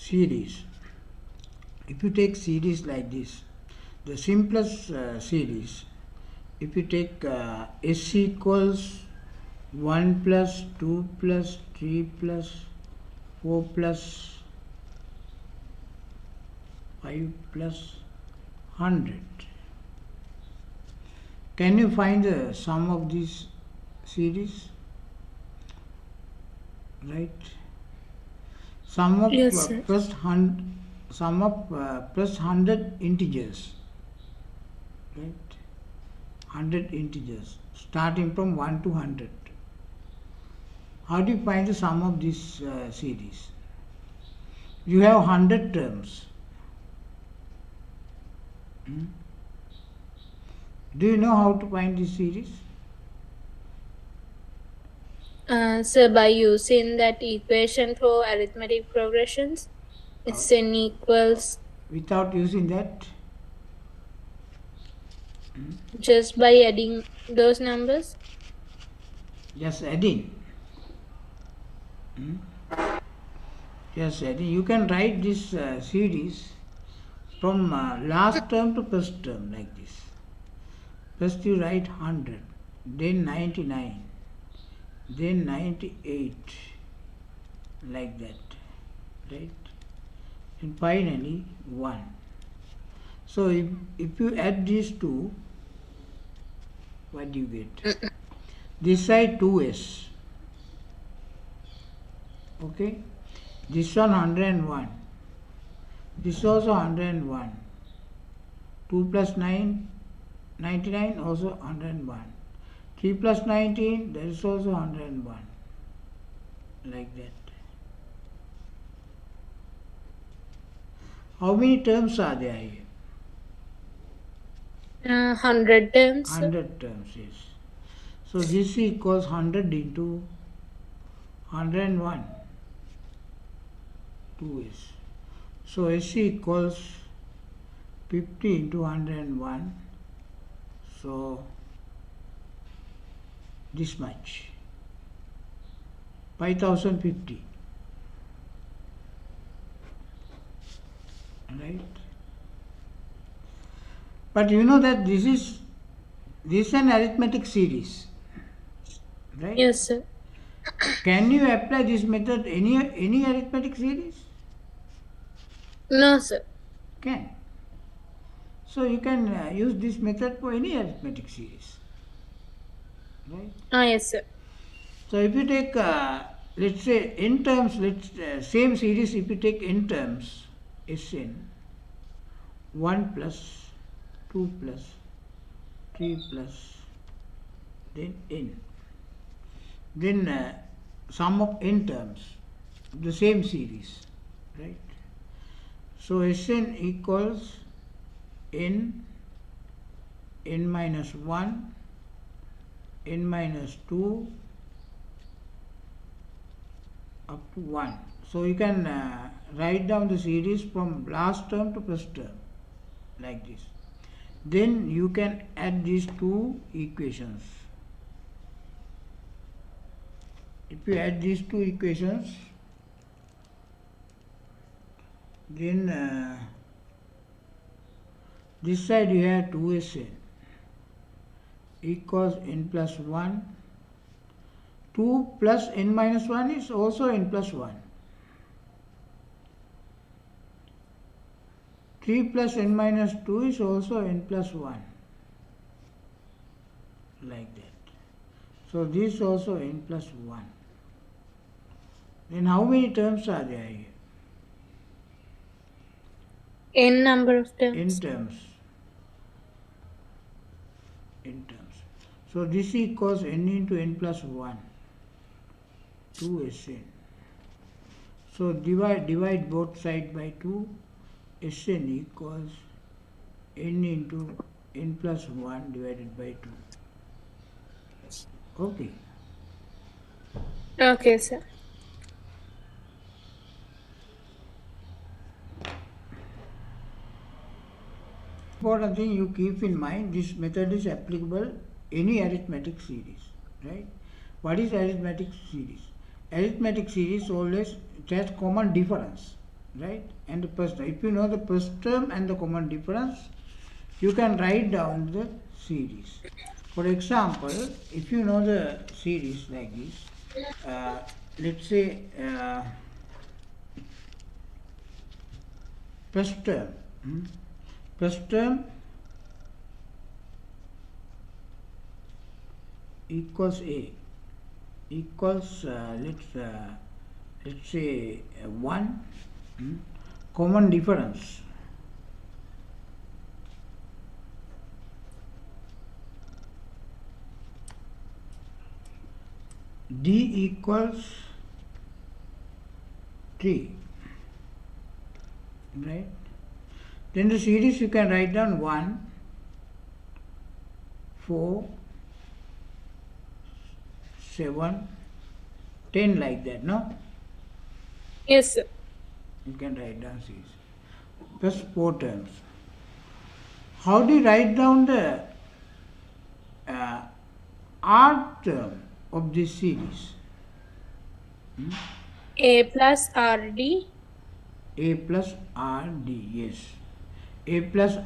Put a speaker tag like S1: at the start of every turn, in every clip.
S1: series. If you take series like this, the simplest series, if you take S equals 1 plus 2 plus 3 plus 4 plus 5 plus 100. Can you find the sum of this series? Right? Sum of
S2: Yes, sir.
S1: sum of plus 100 integers. Right? 100 integers starting from 1 to 100. How do you find the sum of this series? You have 100 terms. Do you know how to find this series?
S2: So by using that equation for arithmetic progressions,
S1: Uh,
S2: Sn equals
S1: Without using that,
S2: just by adding those numbers.
S1: just adding. Just adding. You can write this series from last term to first term like this. First you write 100, then 99, then 98, like that, right? And finally 1. So if you add these two, what do you get? This side 2s, okay? This one 101, this also 101, 2 plus 9, 99 also 101, 3 plus 19, that is also 101, like that. How many terms are there here?
S2: 100 terms.
S1: 100 terms, yes. So this equals 100 into 101, 2s. So S equals 50 into 101, so this much, 5050, right? But you know that this is an arithmetic series, right?
S2: Yes, sir.
S1: Can you apply this method any arithmetic series?
S2: No, sir.
S1: Can. So you can use this method for any arithmetic series, right?
S2: Yes, sir.
S1: So if you take, let's say n terms, same series, if you take n terms, Sn, 1 plus 2 plus 3 plus then n, then sum of n terms, the same series, right? So Sn equals n, n minus 1, n minus 2 up to 1. So you can write down the series from last term to first term like this. Then you can add these two equations. If you add these two equations, then this side you have 2Sn equals n plus 1. 2 plus n minus 1 is also n plus 1. 3 plus n minus 2 is also n plus 1. Like that. So this is also n plus 1. Then how many terms are there here?
S2: N number of
S1: N
S2: terms.
S1: terms. N terms. So this equals n into n plus 1. 2Sn. So divide both sides by 2. Sn equals n into n plus 1 divided by 2. Okay.
S2: Okay, sir.
S1: Important thing you keep in mind, this method is applicable any arithmetic series, right? What is arithmetic series? Arithmetic series always it has common difference. right? And the first term. If you know the first term and the common difference, you can write down the series. For example, if you know the series like this, let's say first term, first term equals A equals let's say 1, common difference D equals 3, right? Then the series you can write down 1, 4, 7, 10 like that, no?
S2: Yes, sir.
S1: You can write down series. Just 4 terms. How do you write down the uh, R term of this series?
S2: A plus RD.
S1: A plus R D, yes. A plus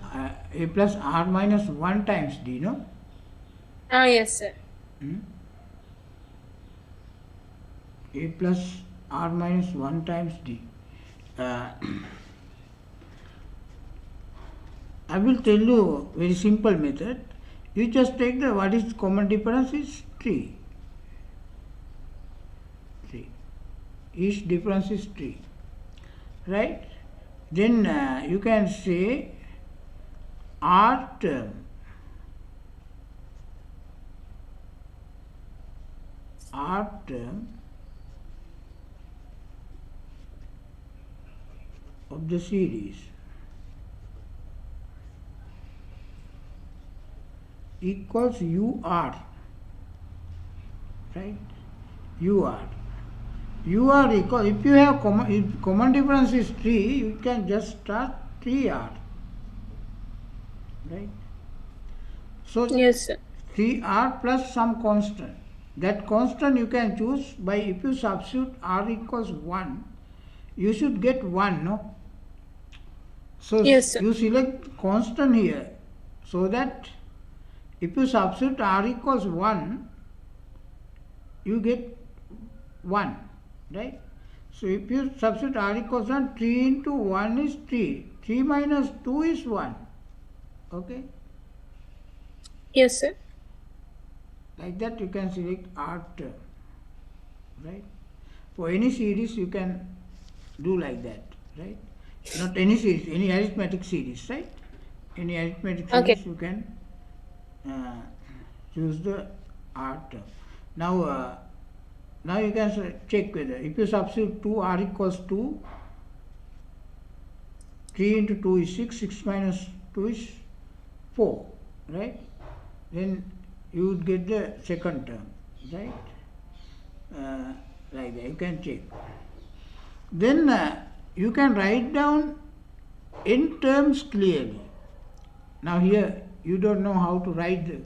S1: R minus 1 times D, no?
S2: Ah, yes, sir.
S1: A plus R minus 1 times D. Uh, I will tell you very simple method. You just take the what is common difference is 3. 3. Each difference is 3. Right? Then you can say R term. R term of the series equals UR, right? UR. UR equal, if you have if common difference is 3, you can just start 3R, right? So
S2: Yes, sir.
S1: 3R plus some constant. That constant you can choose by, if you substitute R equals 1, you should get 1, no? So
S2: Yes, sir.
S1: you select constant here, so that if you substitute R equals 1, you get 1, right? So if you substitute R equals 1, 3 into 1 is 3. 3 minus 2 is 1. Okay?
S2: Yes, sir.
S1: Like that you can select R term, right? For any series you can do like that, right? Not any series, any arithmetic series, right? Any arithmetic
S2: Okay.
S1: series you can uh, choose the R term. Now, now you can check whether if you substitute 2 R equals 2, 3 into 2 is 6, 6 minus 2 is 4, right? Then you would get the second term, right? Like that, you can check. Then you can write down n terms clearly. Now here you don't know how to write the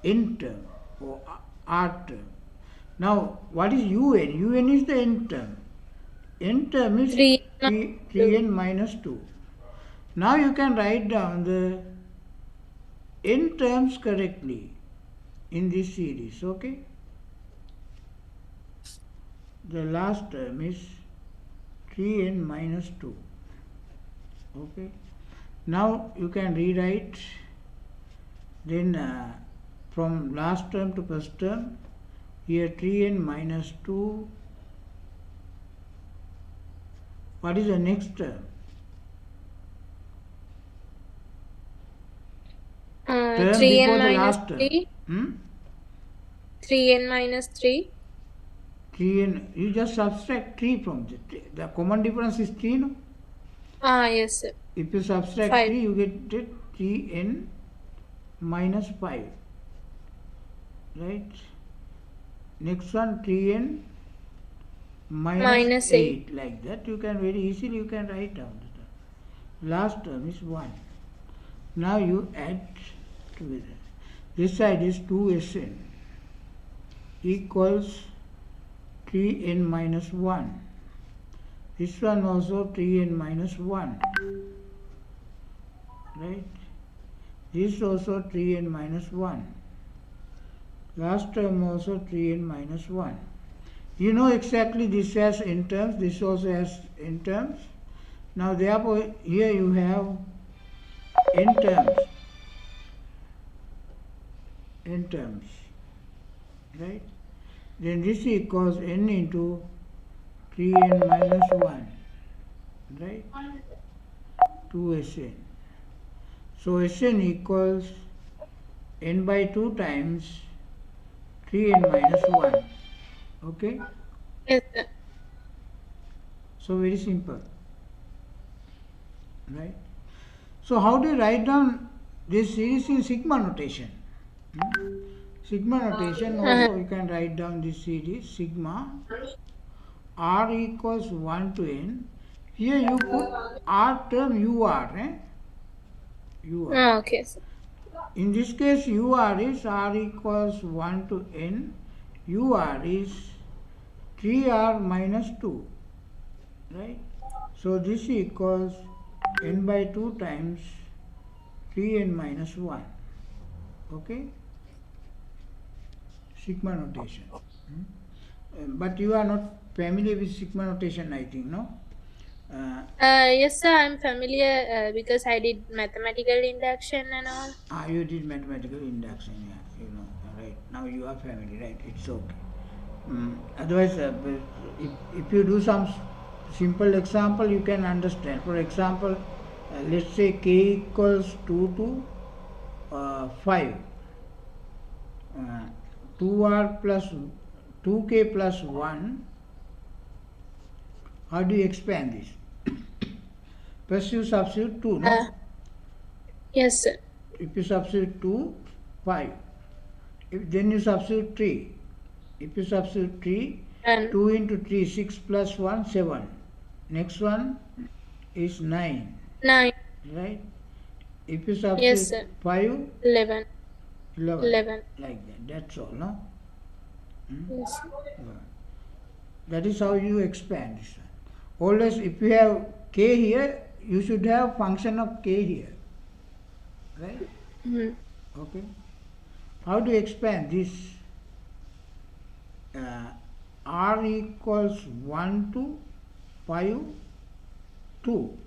S1: n term or r term. Now what is un? Un is the n term. N term is
S2: 3 minus 2.
S1: n minus 2. Now you can write down the n terms correctly in this series, okay? The last term is 3n minus 2, okay? Now you can rewrite, then from last term to first term, here 3n minus 2. What is the next term? Term
S2: 3n
S1: before the
S2: minus
S1: last term.
S2: 3. 3n minus 3.
S1: 3n, you just subtract 3 from the common difference is 3, no?
S2: Ah, yes, sir.
S1: If you subtract
S2: 5.
S1: 3, you get it 3n minus 5, right? Next one 3n minus
S2: Minus 8.
S1: 8, like that you can very easily you can write down the term. Last term is 1. Now you add together. This side is 2sn equals 3n minus 1. This one also 3n minus 1, right? This also 3n minus 1. Last term also 3n minus 1. You know exactly this has n terms, this also has n terms. Now therefore here you have n terms, n terms, right? Then this equals n into 3n minus 1, right? 2Sn. So Sn equals n by 2 times 3n minus 1. Okay?
S2: Yes, sir.
S1: So very simple, right? So how do you write down this series in sigma notation? Sigma notation
S2: Uh,
S1: also you can write down this series sigma r equals 1 to n. Here you put r term ur, ur.
S2: okay, sir.
S1: In this case ur is r equals 1 to n. Ur is 3r minus 2, right? So this equals n by 2 times 3n minus 1. Okay? Sigma notation. But you are not familiar with sigma notation, I think, no? Uh,
S2: Yes, sir. I'm familiar because I did mathematical induction and all.
S1: you did mathematical induction, yeah, you know, right? Now you are familiar, right? It's okay. Otherwise, if you do some simple example, you can understand. For example, let's say k equals 2 to 5. 2r plus 2k plus 1. How do you expand this? First you substitute 2,
S2: Uh,
S1: no?
S2: yes, sir.
S1: If you substitute 2, 5. Then you substitute 3. If you substitute 3,
S2: And
S1: 2 into 3, 6 plus 1, 7. Next one is 9,
S2: 9.
S1: right? If you
S2: Yes,
S1: substitute
S2: sir.
S1: 5,
S2: 11.
S1: 11.
S2: 11.
S1: Like that. That's all, no? Hmm?
S2: Yes.
S1: Yeah. That is how you expand this one. Always, if you have k here, you should have function of k here, right?
S2: Mm.
S1: Okay. How do you expand this? Uh, r equals 1 to 5, 2.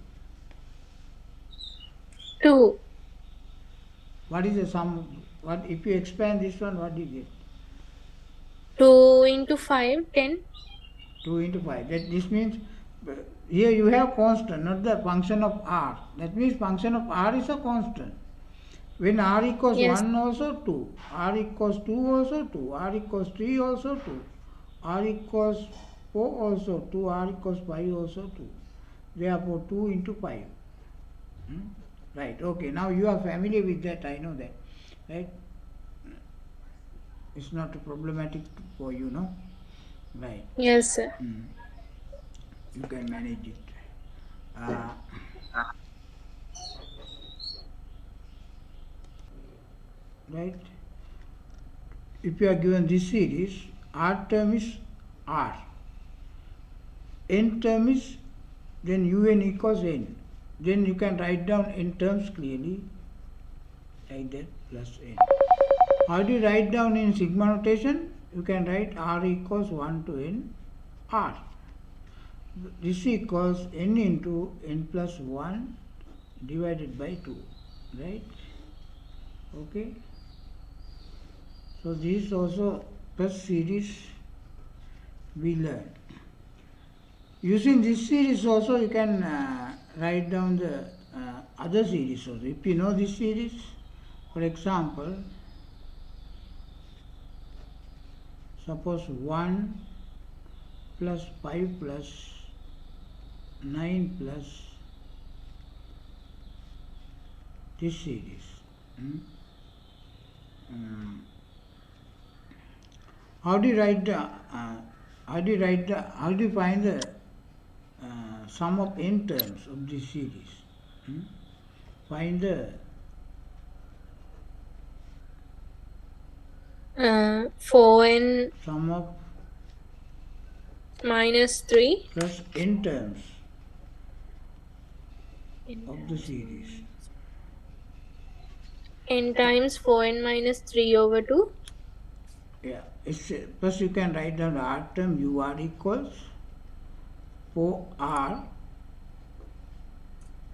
S2: 2.
S1: What is the sum? What if you expand this one? What is it?
S2: 2 into 5, 10.
S1: 2 into 5. That this means here you have constant, not the function of r. That means function of r is a constant. When r equals
S2: Yes.
S1: 1 also 2, r equals 2 also 2, r equals 3 also 2, r equals 4 also 2, r equals 5 also 2. Therefore 2 into 5. Hmm? Right, okay. Now you are familiar with that, I know that. Right? It's not problematic for you, no? Right.
S2: Yes, sir.
S1: You can manage it. Uh, right? If you are given this series, r term is r, n term is then un equals n. Then you can write down n terms clearly like that plus n. How do you write down in sigma notation? You can write r equals 1 to n r. This equals n into n plus 1 divided by 2, right? Okay. So this also plus series we learn. Using this series also you can write down the other series also. If you know this series, for example, suppose 1 plus 5 plus 9 plus this series. Um, how do you write the how do you find the sum of n terms of this series? Find the
S2: 4n.
S1: sum of
S2: minus 3
S1: plus n terms
S2: n
S1: of the
S2: times
S1: series.
S2: 1 n times 4n minus 3 over 2.
S1: Yeah, plus you can write down the r term ur equals 4r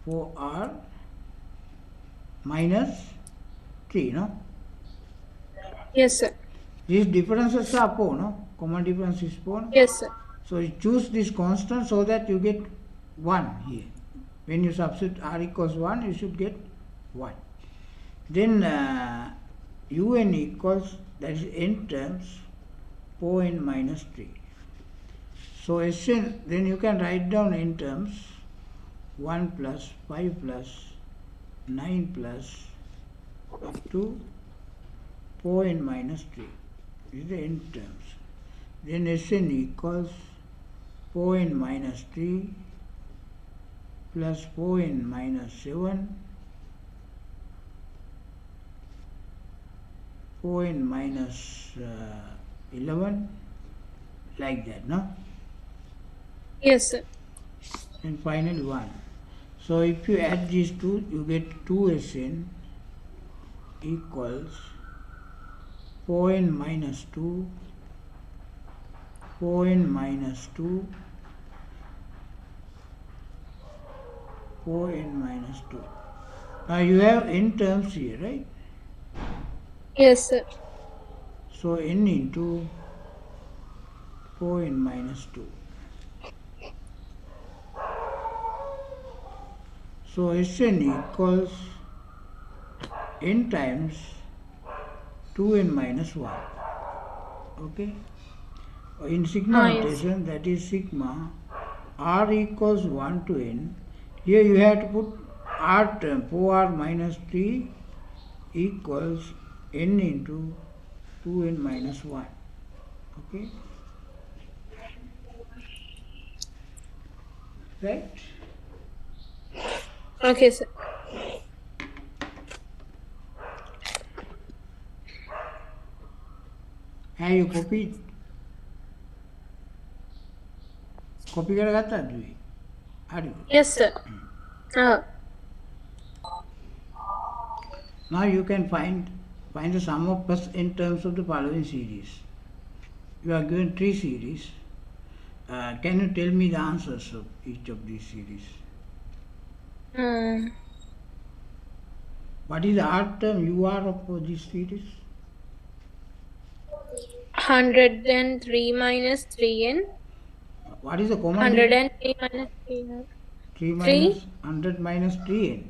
S1: 4r minus 3, no?
S2: Yes, sir.
S1: These differences are 4, no? Common difference is 4. No?
S2: Yes, sir.
S1: So you choose this constant so that you get 1 here. When you substitute r equals 1, you should get 1. Then un equals, that is n terms, 4n minus 3. So Sn, then you can write down n terms 1 plus 5 plus 9 plus up to 4n minus 3. This is the n terms. Then Sn equals 4n minus 3 plus 4n minus 7, 4n minus 11, like that, no?
S2: Yes, sir.
S1: And finally 1. So if you add these two, you get 2Sn equals 4n minus 2, 4n minus 2, 4n minus 2. Now you have n terms here, right?
S2: Yes, sir.
S1: So n into 4n minus 2. So Sn equals n times 2n minus 1. Okay? In sigma
S2: Yes.
S1: notation, that is sigma r equals 1 to n. Here you have to put r term 4r minus 3 equals n into 2n minus 1. Okay? Right?
S2: Okay, sir.
S1: Have you copied? Copy කරගත්තද දුවේ? හරිද?
S2: Yes, sir.
S1: Now you can find the sum of plus n terms of the following series. You are given 3 series. Can you tell me the answers of each of these series?
S2: Hmm.
S1: What is the r term ur of this series?
S2: 103 minus 3n.
S1: What is the common difference?
S2: 103 minus 3n.
S1: 3 minus
S2: 3?
S1: 100 minus 3n.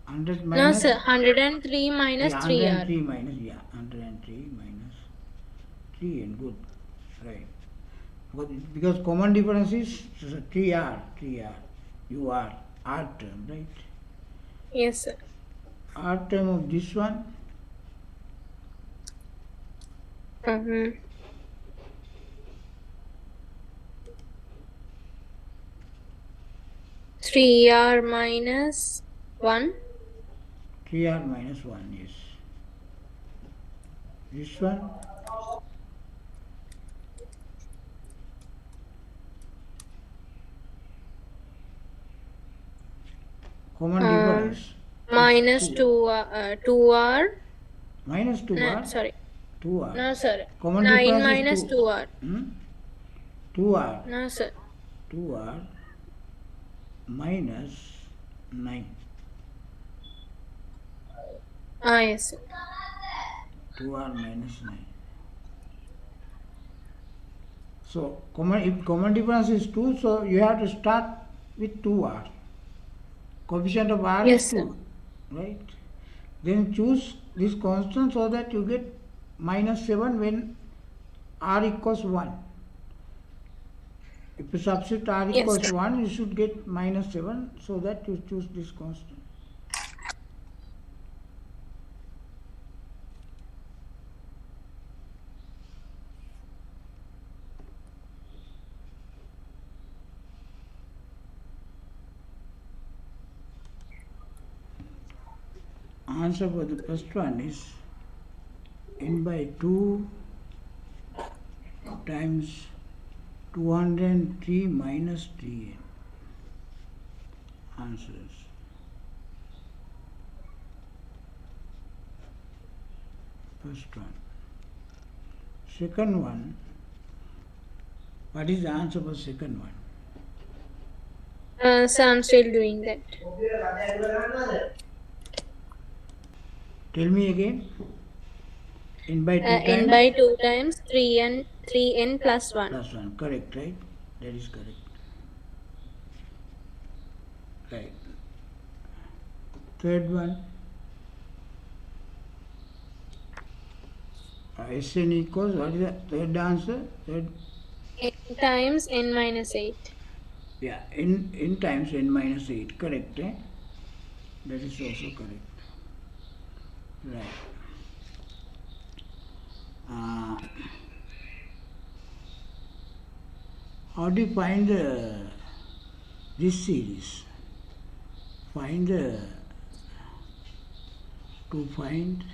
S1: 100
S2: No,
S1: minus,
S2: sir. 103 minus
S1: yeah,
S2: 3r.
S1: 103 minus, yeah, 103 minus 3n. Good, right. Because common difference is 3r, ur, r term, right?
S2: Yes, sir.
S1: R term of this one,
S2: Mm-hmm. 3r minus 1.
S1: 3r minus 1, yes. This one, common
S2: Um,
S1: difference is
S2: minus
S1: 2.
S2: 2r.
S1: Minus
S2: No,
S1: 2r,
S2: sorry.
S1: 2r.
S2: No, sir.
S1: Common
S2: 9
S1: difference is
S2: minus
S1: 2.
S2: 2r.
S1: 2r,
S2: No, sir.
S1: 2r minus 9.
S2: Yes, sir.
S1: 2r minus 9. So if common difference is 2, so you have to start with 2r. Coefficient of r is
S2: Yes, sir.
S1: 2, right? Then choose this constant so that you get minus 7 when r equals 1. If you substitute r
S2: Yes,
S1: equals
S2: sir.
S1: 1, you should get minus 7 so that you choose this constant. Answer for the first one is n by 2 times 203 minus 3n. Answers. First one. Second one. What is the answer for second one?
S2: So I'm still doing that.
S1: Tell me again. N by 2
S2: N
S1: times?
S2: by 2 times 3n plus 1.
S1: Plus 1. Correct, right? That is correct. Right. Third one. Sn equals, what is the third answer? Third,
S2: N times n minus 8.
S1: yeah, n times n minus 8. Correct, eh? That is also correct. Right. Uh, how do you find this series? Find to find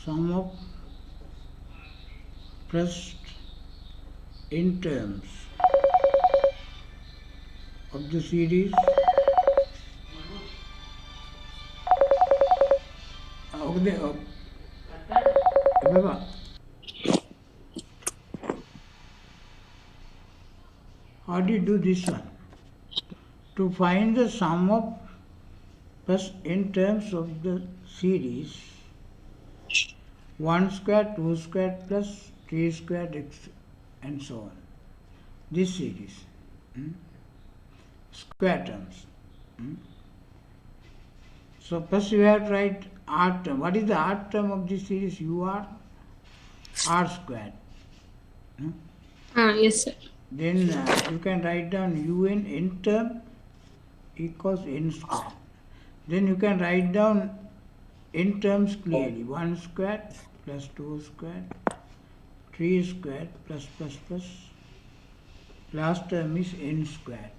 S1: sum of first in terms of the series. Okay, remember, how do you do this one? To find the sum of first in terms of the series 1 square, 2 square plus 3 square and so on. This series. Square terms. So first you have to write r term. What is the r term of this series? r squared.
S2: Yes, sir.
S1: Then you can write down un n term equals n squared. Then you can write down n terms clearly. 1 squared plus 2 squared, 3 squared plus plus plus. Last term is n squared.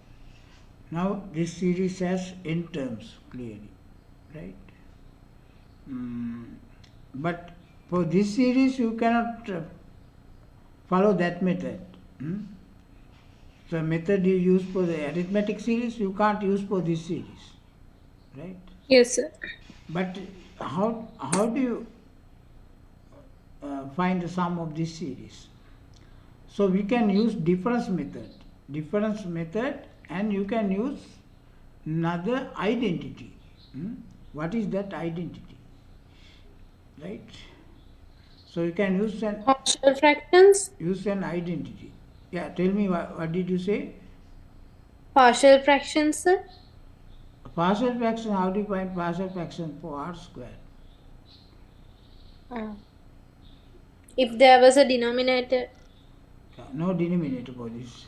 S1: Now this series has n terms clearly, right? But for this series you cannot follow that method. The method you use for the arithmetic series you can't use for this series, right?
S2: Yes, sir.
S1: But how do you find the sum of this series? So we can use difference method, and you can use another identity. What is that identity? Right? So you can
S2: Partial fractions?
S1: use an identity. Yeah, tell me what did you say?
S2: Partial fractions, sir?
S1: Partial fraction, how do you find partial fraction for r squared?
S2: Uh, if there was a denominator.
S1: No denominator for this.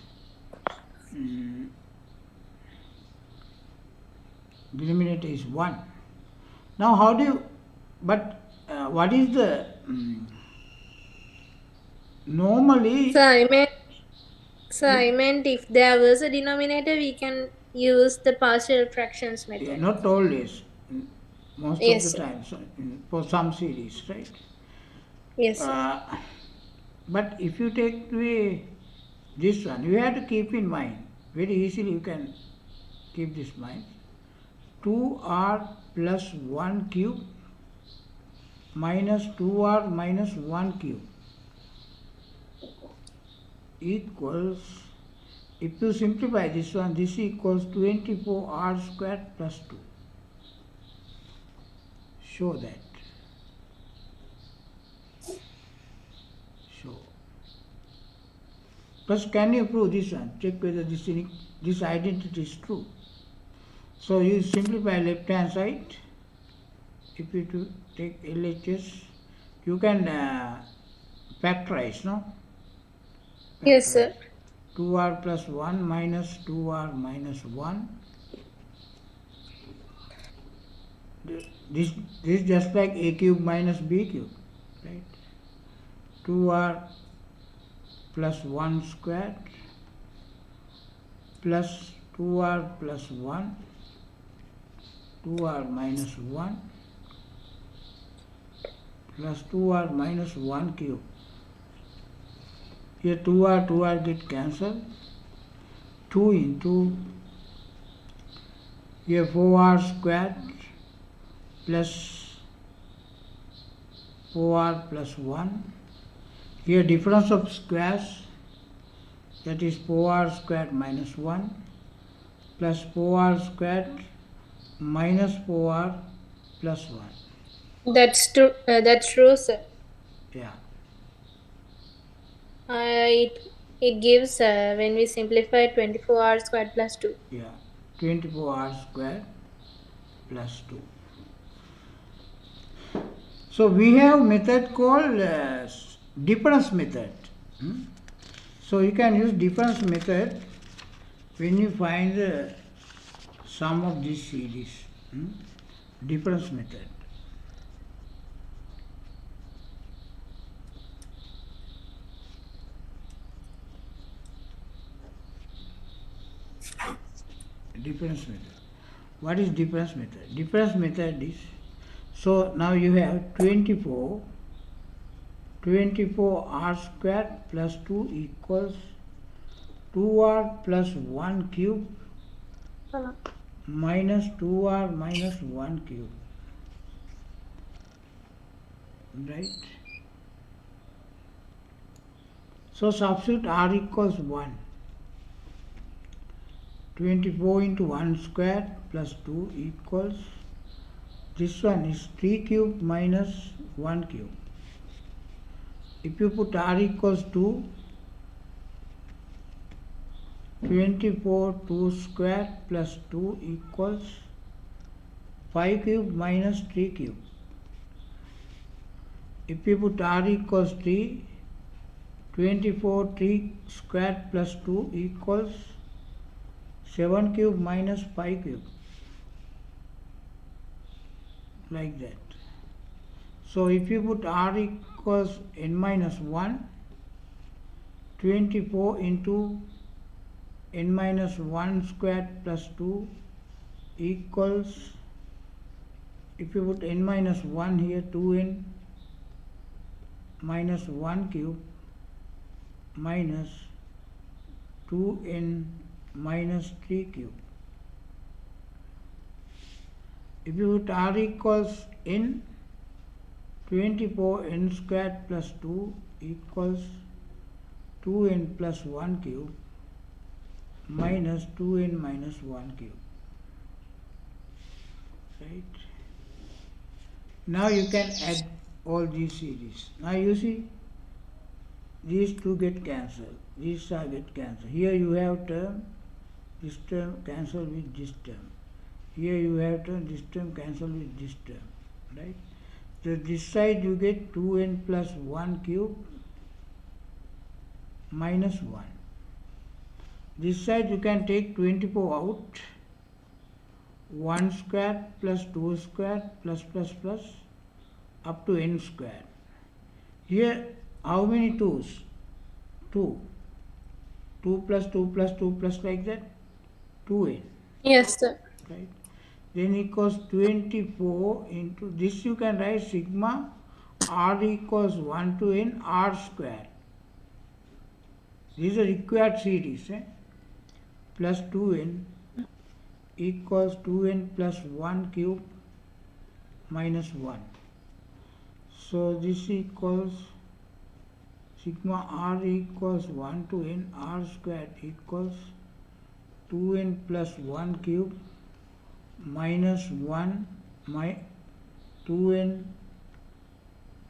S1: Denominator is 1. Now how do you, but what is the, normally,
S2: I meant if there was a denominator, we can use the partial fractions
S1: yeah,
S2: method.
S1: not always, most of the
S2: Yes, sir.
S1: time, so, for some series, right?
S2: Yes, sir.
S1: Uh, but if you take away this one, you have to keep in mind, very easily you can keep this mind, 2r plus 1 cube minus 2r minus 1 cube equals, if you simplify this one, this equals 24r squared plus 2. Show that. Show. First, can you prove this one? Check whether this identity is true. So you simplify left hand side. If you take LHS, you can factorize, no?
S2: Yes,
S1: Factorize.
S2: sir.
S1: 2r plus 1 minus 2r minus 1. This is just like a cube minus b cube, right? 2r plus 1 squared plus 2r plus 1 2r minus 1 plus 2r minus 1 cube. Here 2r get cancelled. 2 into here 4r squared plus 4r plus 1. Here difference of squares, that is 4r squared minus 1 plus 4r squared minus 4r plus 1.
S2: That's true. That's true, sir.
S1: Yeah,
S2: It gives when we simplify 24r squared plus 2.
S1: yeah. 24r squared plus 2. So we have method called difference method. Hmm? So you can use difference method when you find the sum of this series. Hmm? Difference method. Difference method. What is difference method? Difference method is, so now you have 24 r squared plus 2 equals 2r plus 1 cube minus 2r minus 1 cube. Right? So substitute r equals 1. 24 into 1 squared plus 2 equals, this one is 3 cube minus 1 cube. If you put r equals 2, 24 2 squared plus 2 equals 5 cube minus 3 cube. If you put r equals 3, 24 3 squared plus 2 equals 7 cube minus 5 cube. Like that. So if you put r equals n minus 1, 24 into n minus 1 squared plus 2 equals, if you put n minus 1 here, 2n minus 1 cube minus 2n minus 3 cube. If you put r equals n, 24 n squared plus 2 equals 2n plus 1 cube minus 2n minus 1 cube. Right? Now you can add all these series. Now you see, these two get cancelled, these get cancelled. Here you have term, this term cancel with this term. Here you have term, this term cancel with this term. Right? So this side you get 2n plus 1 cube minus 1. This side you can take 24 out, 1 square plus 2 square plus up to n square. Here how many 2's? 2. 2 plus 2 plus 2 plus like that, 2n.
S2: Yes, sir.
S1: Right? Then equals 24 into this, you can write sigma r equals 1 to n r square. This is a required series. Plus 2n equals 2n plus 1 cube minus 1. So this equals sigma r equals 1 to n r square equals 2n plus 1 cube minus 1 2n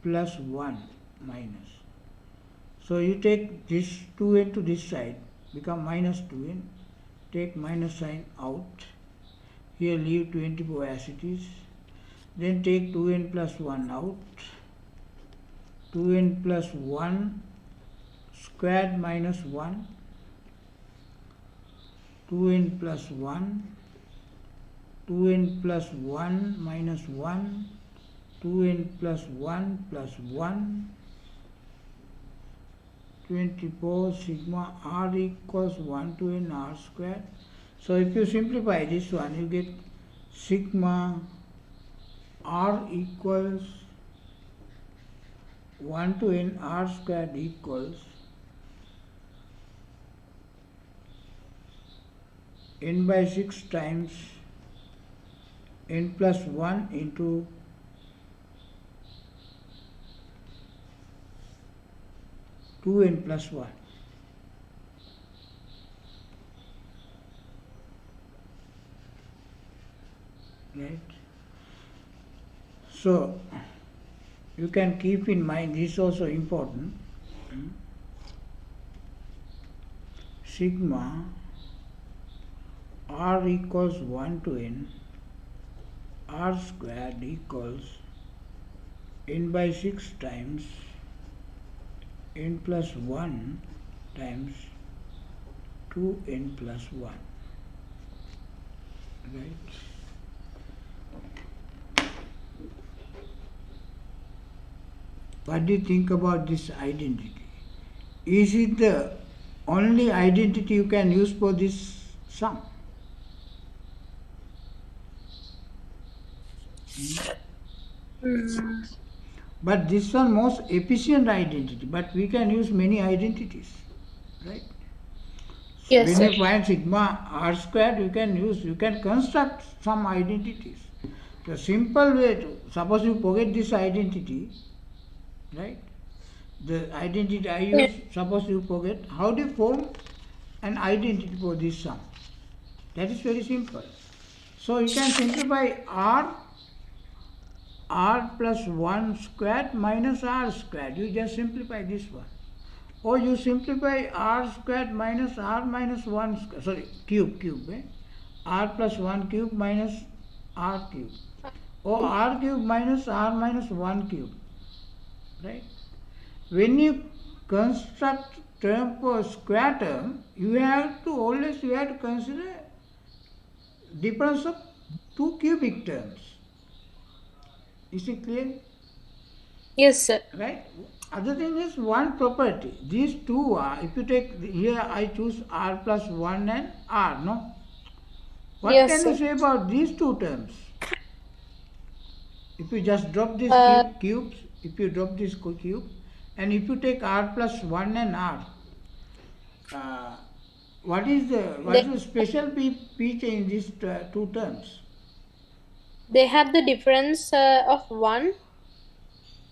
S1: plus 1 minus. So you take this 2n to this side, become minus 2n, take minus sign out, here leave 24 as it is, then take 2n plus 1 out, 2n plus 1 squared minus 1, 2n plus 1, 2n plus 1 minus 1, 2n plus 1 plus 1, 24 sigma r equals 1 to n r square. So if you simplify this one, you get sigma r equals 1 to n r squared equals n by 6 times n plus 1 into 2n plus 1, right? So you can keep in mind, this is also important, sigma r equals 1 to n r squared equals n by 6 times n plus 1 times 2n plus 1, right? What do you think about this identity? Is it the only identity you can use for this sum?
S2: Hmm.
S1: But this one most efficient identity, but we can use many identities, right?
S2: Yes,
S1: When
S2: sir.
S1: you find sigma r squared, you can construct some identities. The simple way to, suppose you forget this identity, right? The identity I
S2: Yeah.
S1: use, suppose you forget, how do you form an identity for this sum? That is very simple. So you can simplify r plus 1 squared minus r squared. You just simplify this one. Or you simplify r squared minus r minus 1 squared, sorry, cube, r plus 1 cube minus r cube. Or r cube minus r minus 1 cube, right? When you construct term for square term, you have to consider difference of two cubic terms. Is it clear?
S2: Yes, sir.
S1: Right? Other thing is one property. These two are, if you take, here I choose r plus 1 and r, no? What
S2: Yes,
S1: can you
S2: sir.
S1: say about these two terms? If you just drop these
S2: Uh,
S1: cubes, if you drop this cube, and if you take r plus 1 and r, uh, what
S2: they
S1: is the special feature in these two terms?
S2: they have the difference of one.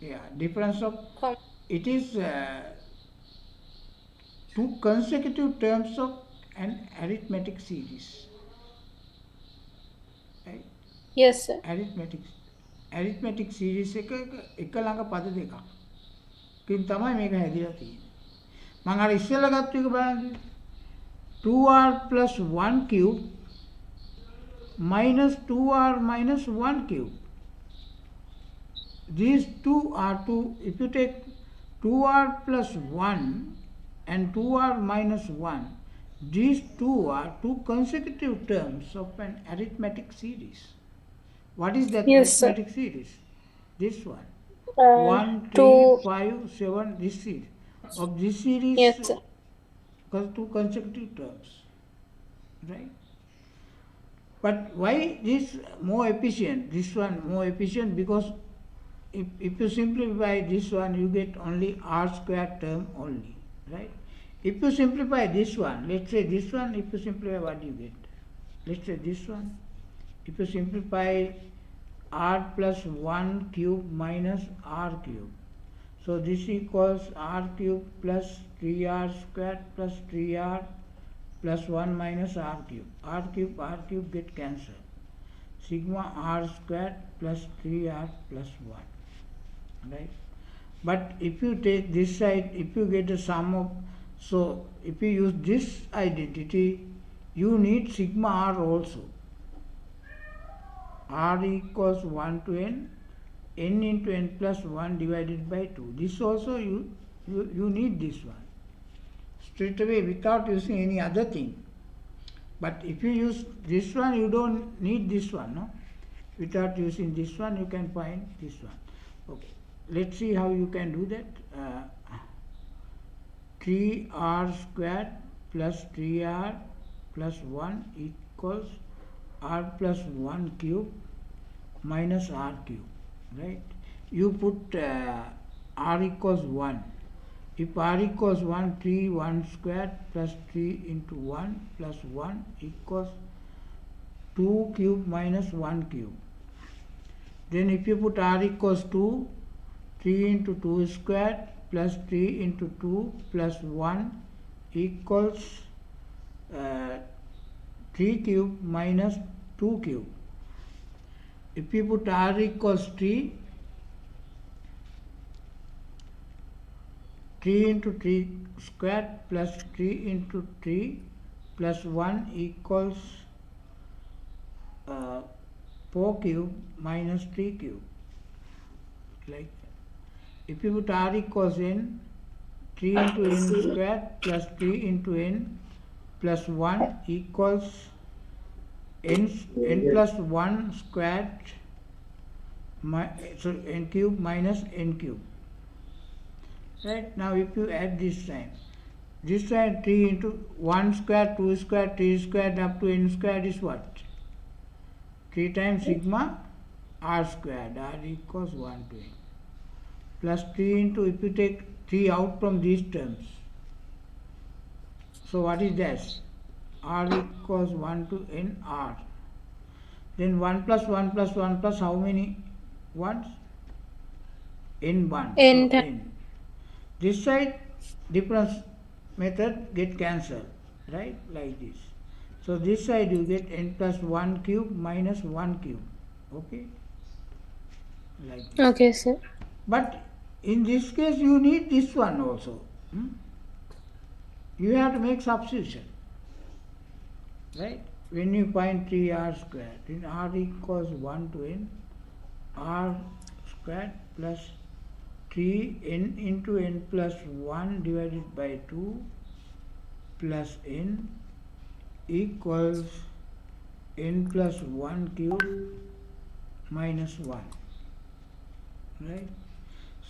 S1: Yeah, difference of,
S2: Com-
S1: it is two consecutive terms of an arithmetic series, right?
S2: yes, sir.
S1: arithmetic series එක ළඟ පද දෙකක්. කින් තමයි මේක හැදිලා තියෙන්නේ. මම අර ඉස්සෙල්ලා ගත්ත එක බලන්න. 2r plus 1 cube minus 2r minus 1 cube. These two are two, if you take 2r plus 1 and 2r minus 1, these two are two consecutive terms of an arithmetic series. What is that
S2: Yes, sir.
S1: arithmetic series? This one.
S2: Uh,
S1: 1, 3,
S2: two.
S1: 5, 7, this series. Of this series,
S2: Yes, sir.
S1: two consecutive terms, right? But why this more efficient? This one more efficient because if you simplify this one, you get only r square term only, right? If you simplify this one, let's say this one, if you simplify, what do you get? Let's say this one, if you simplify r plus 1 cube minus r cube. So this equals r cube plus 3r squared plus 3r plus 1 minus r cube. R cube get cancelled. Sigma r squared plus 3r plus 1. Right? But if you take this side, if you get a sum of, so if you use this identity, you need sigma r also. R equals 1 to n into n plus 1 divided by 2. This also you need this one straight away without using any other thing. But if you use this one, you don't need this one, no? Without using this one, you can find this one. Okay, let's see how you can do that. 3r squared plus 3r plus 1 equals r plus 1 cube minus r cube, right? You put r equals 1. If r equals 1, 3 1 squared plus 3 into 1 plus 1 equals 2 cube minus 1 cube. Then if you put r equals 2, 3 into 2 squared plus 3 into 2 plus 1 equals uh, 3 cube minus 2 cube. If you put r equals 3, 3 into 3 squared plus 3 into 3 plus 1 equals 4 cube minus 3 cube. Like if you put r equals n, 3 into n squared plus 3 into n plus 1 equals n plus 1 squared, so n cube minus n cube. Right, now if you add this sign 3 into 1 square, 2 square, 3 squared up to n squared is what? 3 times sigma r squared, r equals 1 to n. Plus 3 into, if you take 3 out from these terms, so what is that? R equals 1 to n r. Then 1 plus 1 plus 1 plus how many ones? n1.
S2: N
S1: So n. This side difference method get cancelled, right? Like this. So this side you get n plus 1 cube minus 1 cube. Okay? Like this.
S2: Okay, sir.
S1: But in this case you need this one also. You have to make substitution. Right? When you find 3r squared, then r equals 1 to n, r squared plus 3n into n plus 1 divided by 2 plus n equals n plus 1 cube minus 1. Right?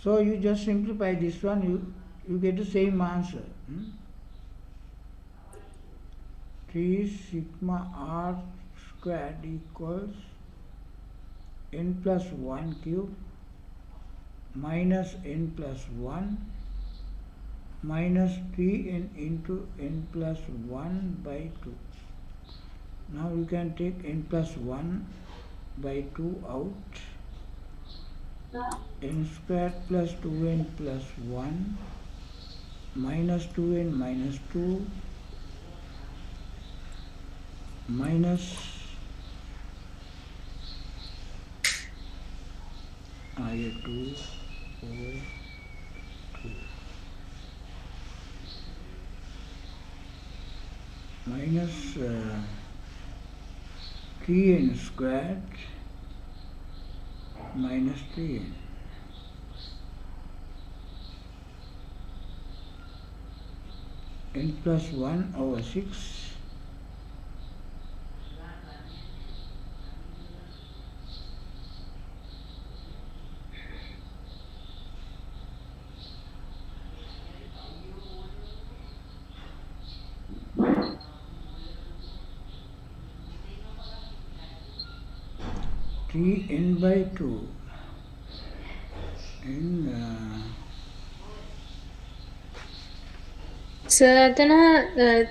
S1: So you just simplify this one, you get the same answer. 3 sigma r squared equals n plus 1 cube minus n plus 1 minus 3n into n plus 1 by 2. Now you can take n plus 1 by 2 out. N squared plus 2n plus 1 minus 2n minus 2 minus 2 4 2 minus 3n squared minus 3n. N plus 1 over 6 3n by 2 and
S2: So අතන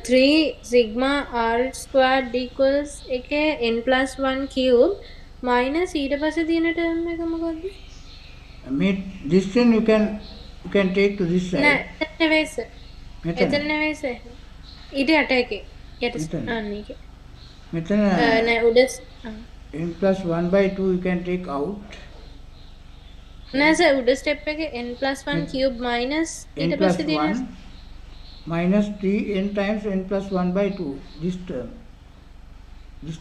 S2: 3 sigma r squared equals එකේ n plus 1 cube minus ඊට පස්සේ තියෙන term එක මොකක්ද?
S1: this thing you can take to this side.
S2: නෑ එතන නෙවෙයි sir.
S1: මෙතන
S2: එතන නෙවෙයි sir. ඊට යට එකේ. යට
S1: මෙතන.
S2: අන්න ඒකේ.
S1: මෙතන
S2: නෑ උඩ
S1: n plus 1 by 2 you can take out.
S2: නෑ sir උඩ step එකේ n plus 1 cube minus
S1: n
S2: ඊට
S1: plus
S2: පස්සේ තියෙන
S1: 1 minus 3n times n plus 1 by 2, this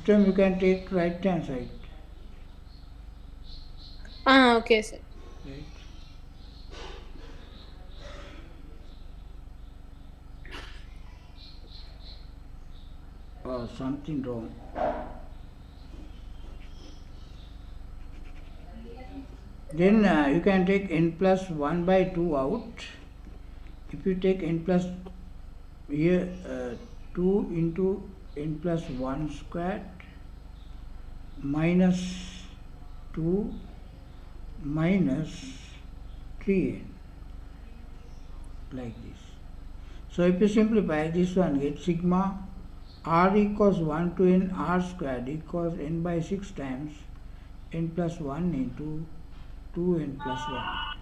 S1: term you can take right hand side.
S2: Okay sir.
S1: Right. Something wrong. Then you can take n plus 1 by 2 out. If you take n plus here 2 into n plus 1 squared minus 2 minus 3n, like this. So if you simplify this one, get sigma r equals 1 to n r squared equals n by 6 times n plus 1 into 2n plus 1.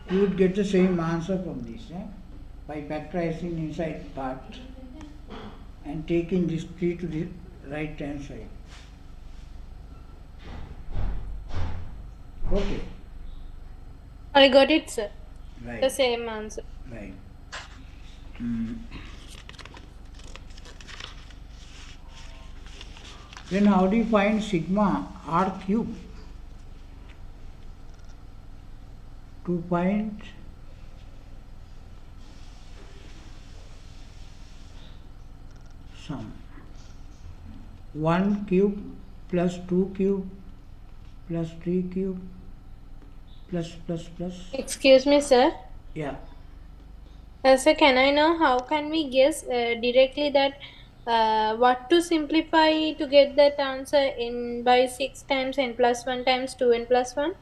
S1: You would get the same answer from this, by factorizing inside part and taking this 3 to the right hand side. Okay,
S2: I got it, sir. The
S1: right,
S2: same answer.
S1: right. Mm. Then how do you find sigma r cube? To find sum 1 cube plus 2 cube plus 3 cube plus.
S2: Excuse me, sir.
S1: Yeah,
S2: Sir, can I know how can we guess directly that what to simplify to get that answer in by 6 times n plus 1 times 2n plus 1?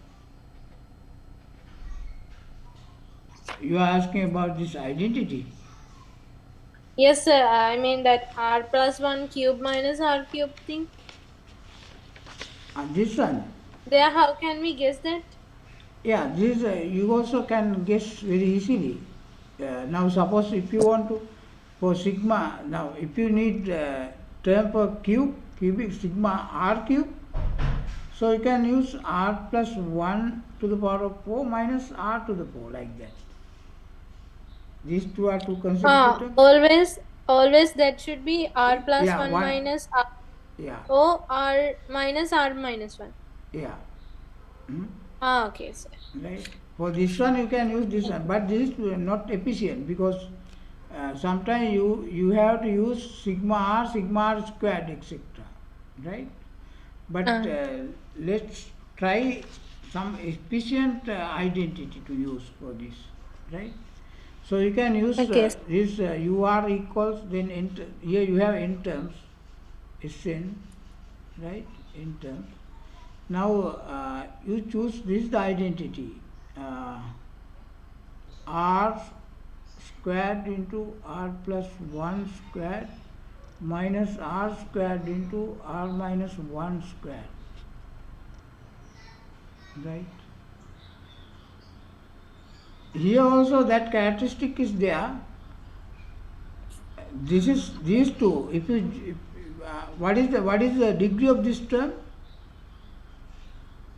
S1: you are asking about this identity.
S2: Yes, sir. I mean that r plus 1 cube minus r cube thing.
S1: And this one,
S2: There, how can we guess that?
S1: yeah, this you also can guess very easily. Now suppose if you want to, for sigma, now if you need term for cube, cubic sigma r cube, so you can use r plus 1 to the power of 4 minus r to the 4, like that. These two are two consecutive terms.
S2: Always that should be r plus
S1: Yeah,
S2: 1
S1: one,
S2: minus r.
S1: yeah,
S2: Oh, r minus 1.
S1: yeah. Hmm?
S2: Okay, sir.
S1: Right. For this one you can use this one, but this is not efficient because sometimes you have to use sigma r squared, etc. Right. But
S2: Uh,
S1: let's try some efficient identity to use for this. Right. So you can use
S2: okay.
S1: this ur equals, then here you have n terms, Sn, right, n terms. Now you choose this the identity, uh, r squared into r plus 1 squared minus r squared into r minus 1 squared, right. Here also that characteristic is there. This is these two. If what is the degree of this term?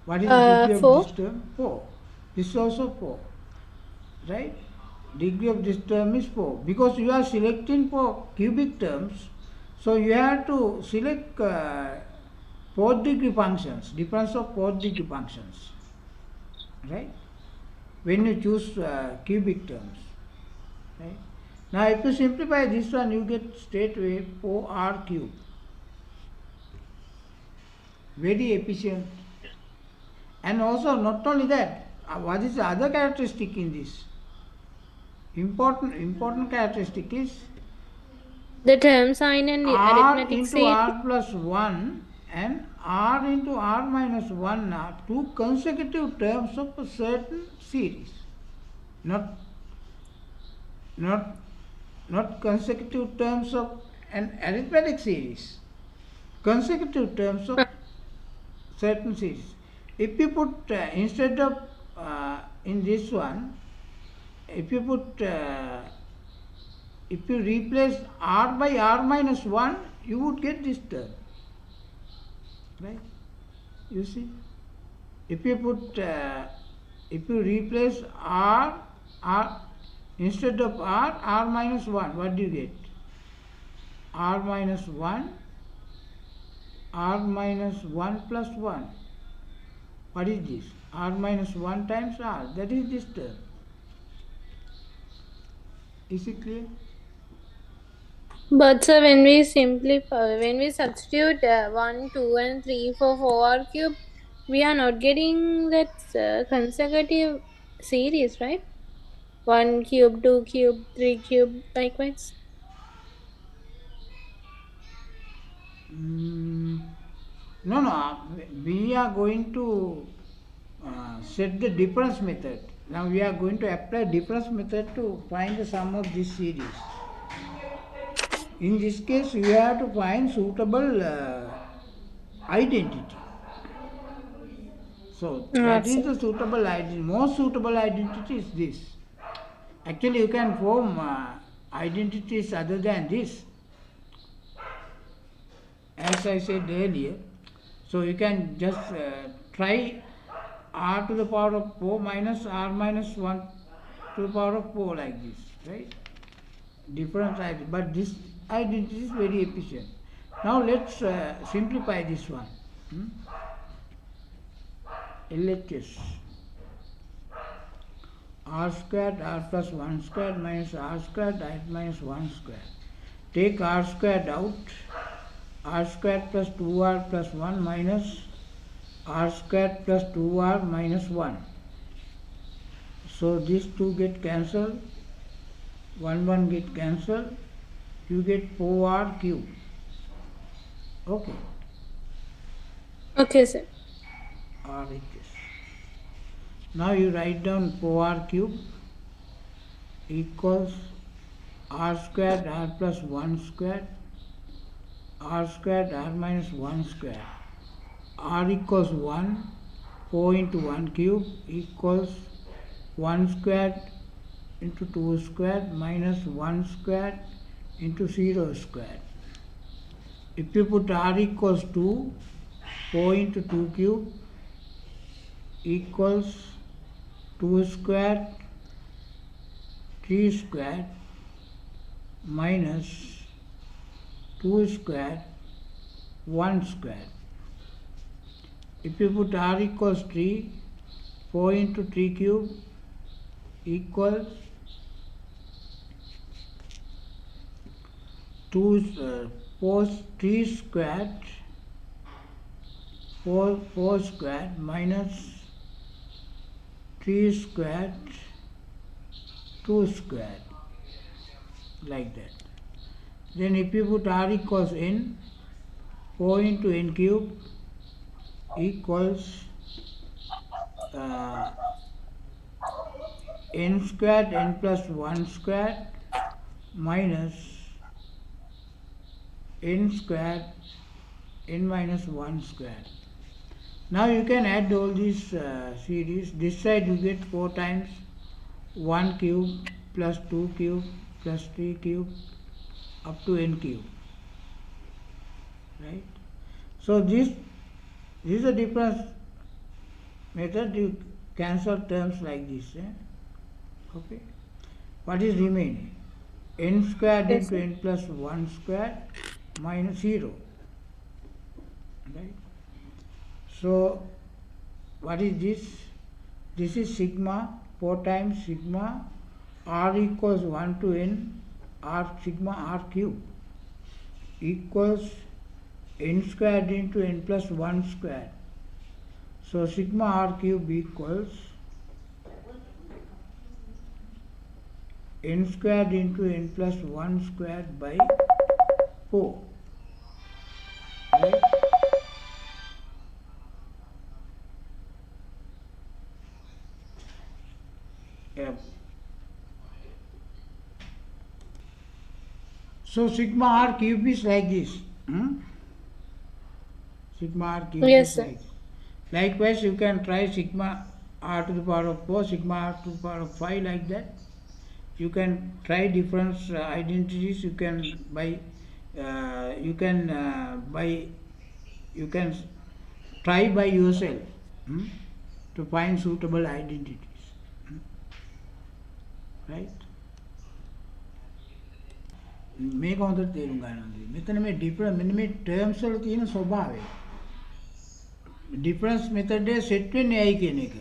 S1: What is the degree of this
S2: 4.
S1: term? 4. This is also 4, right? Degree of this term is 4 because you are selecting for cubic terms, so you have to select fourth degree functions, difference of fourth degree functions, right, when you choose cubic terms, right. Now if you simplify this one, you get straight away 4r cube, very efficient. And also not only that, what is the other characteristic in this? Important characteristic is
S2: The term sign and
S1: r
S2: arithmetic
S1: into
S2: series.
S1: r plus 1 and r into r minus 1 are two consecutive terms of a certain series, not not not consecutive terms of an arithmetic series, consecutive terms of certain series. If you put instead of in this one, if you put if you replace r by r minus 1, you would get this term, right. You see, if you put if you replace r instead of r minus 1, what do you get? R minus 1, r minus 1 plus 1. What is this? R minus 1 times r, that is this term. Is it clear?
S2: But sir, when we substitute 1, 2, and 3 for 4r cube, we are not getting that consecutive series, right? 1 cube, 2 cube, 3 cube, likewise.
S1: Mm, No, no, we are going to set the difference method. Now we are going to apply difference method to find the sum of this series. In this case, you have to find suitable identity. So that is
S2: Sir.
S1: the suitable identity. Most suitable identity is this. Actually, you can form identities other than this, as I said earlier. So you can just try r to the power of 4 minus r minus 1 to the power of 4 like this, right? Different identity, but this identity is very efficient. Now let's simplify this one. LHS r squared r plus 1 squared minus r squared r minus 1 squared. Take r squared out, r squared plus 2r plus 1 minus r squared plus 2r minus 1. So these two get cancelled, 1 get cancelled, you get 4r cube. Okay,
S2: Okay, sir.
S1: RHS. Now you write down 4r cube equals r squared r plus 1 squared r squared r minus 1 squared. R equals 1, 4 into 1 cube equals 1 squared into 2 squared minus 1 squared into 0 squared. If you put r equals 2, 4 into 2 cube equals 2 squared, 3 squared minus 2 squared, 1 squared. If you put r equals 3, 4 into 3 cube equals 3 squared, 4 squared minus 3 squared, 2 squared, like that. Then if you put r equals n, 4 into n cube equals n squared n plus 1 squared minus n squared n minus 1 squared. Now you can add all these series. This side you get 4 times 1 cube plus 2 cube plus 3 cube up to n cube, right? So this is a difference method. You cancel terms like this. Okay. What is remaining? N squared
S2: Yes,
S1: into
S2: sir.
S1: n plus 1 squared minus 0. Right? So what is this? This is sigma, 4 times sigma r equals 1 to n r sigma r cube equals n squared into n plus 1 squared. So sigma r cube equals n squared into n plus 1 squared by 4. Right? Yeah. So sigma r cube is like this. Sigma r cube
S2: Yes,
S1: is
S2: sir.
S1: like this. Likewise, you can try sigma r to the power of 4, sigma r to the power of 5, like that. You can try different identities. You can try by yourself to find suitable identities, right? මේක හොඳට තේරුම් ගන්න ඕනේ. මෙතන මේ difference මෙන්න මේ terms වල තියෙන ස්වභාවය. ඩිෆරන්ස් මෙතඩ් එක සෙට් වෙන්නේ ඇයි කියන එක.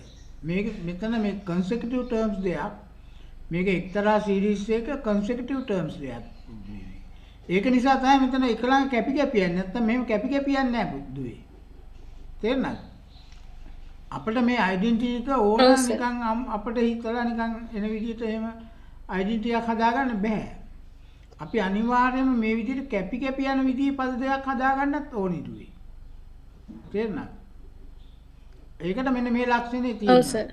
S1: මේක මෙතන මේ consecutive terms දෙයක්. මේක එක්තරා සීරීස් එක consecutive terms දෙයක්. ඒක නිසා තමයි මෙතන එකලඟ කැපි කැපියන්නේ. නැත්තම් මෙහෙම කැපි කැපියන්නේ නැහැ බුදුවේ. තේරුණාද? අපිට මේ ඩෙන්ටිටි එක ඕන
S2: No, sir.
S1: නිකන් අපිට හිතලා නිකන් එන විදිහට එහෙම ඩෙන්ටිටි එකක් හදාගන්න බෑ. අපි අනිවාර්යයෙන්ම මේ විදිහට කැපි කැපි යන විදිහේ පද දෙකක් හදාගන්නත් ඕනේ ඉදුවේ. තේරෙනවද? ඒකට මෙන්න මේ ලක්ෂණේ
S2: Oh,
S1: තියෙනවා.
S2: sir.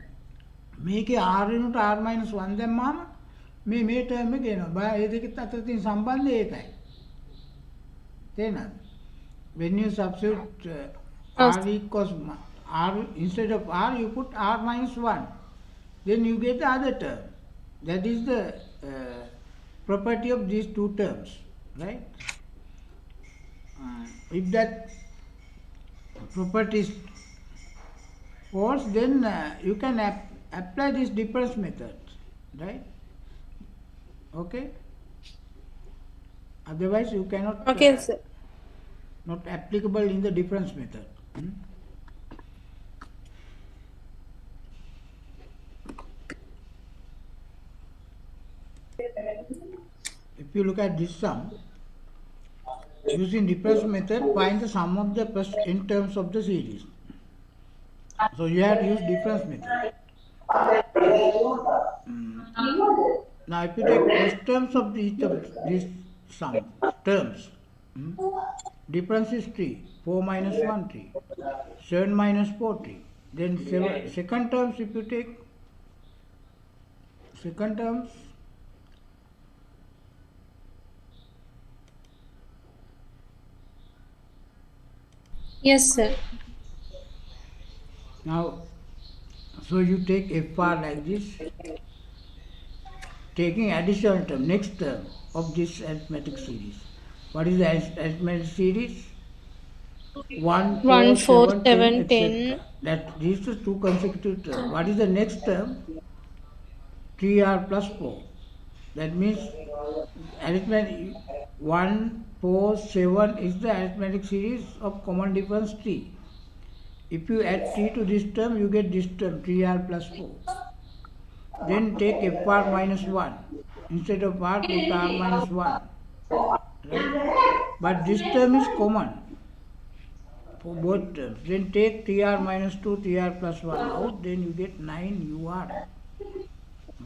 S1: මේකේ r වෙනුවට r minus 1 දැම්මාම මේ ටර්ම් එක එනවා. බලන්න ඒ දෙකත් අතර තියෙන සම්බන්ධය ඒකයි. තේරෙනවද? When you substitute
S2: Oh,
S1: r equals r instead of r you put r minus 1, then you get the other term. That is the property of these two terms, right? If that property is false, then you can apply this difference method, right? Okay. Otherwise, you cannot
S2: okay, sir.
S1: not applicable in the difference method. If you look at this sum, using difference method, find the sum of the first n terms of the series. So you have to use difference method. Now, if you take first terms of each of these sum terms, hmm, difference is 3, 4 minus 1, 3, 7 minus 4, 3. Then second terms, if you take second terms,
S2: Yes, sir.
S1: now, so you take fr like this, taking additional term, next term of this arithmetic series. What is the arithmetic series? 1,
S2: 1,
S1: 4,
S2: 4,
S1: 7, 10,
S2: 7, 10.
S1: etc. That these are two consecutive terms. What is the next term? 3r plus 4. That means arithmetic 1, 4, 7 is the arithmetic series of common difference 3. If you add 3 to this term, you get this term 3r plus 4. Then take fr minus 1. Instead of r, put r minus 1. Right? But this term is common for both terms. Then take 3r minus 2, 3r plus 1 out. Then you get 9 ur.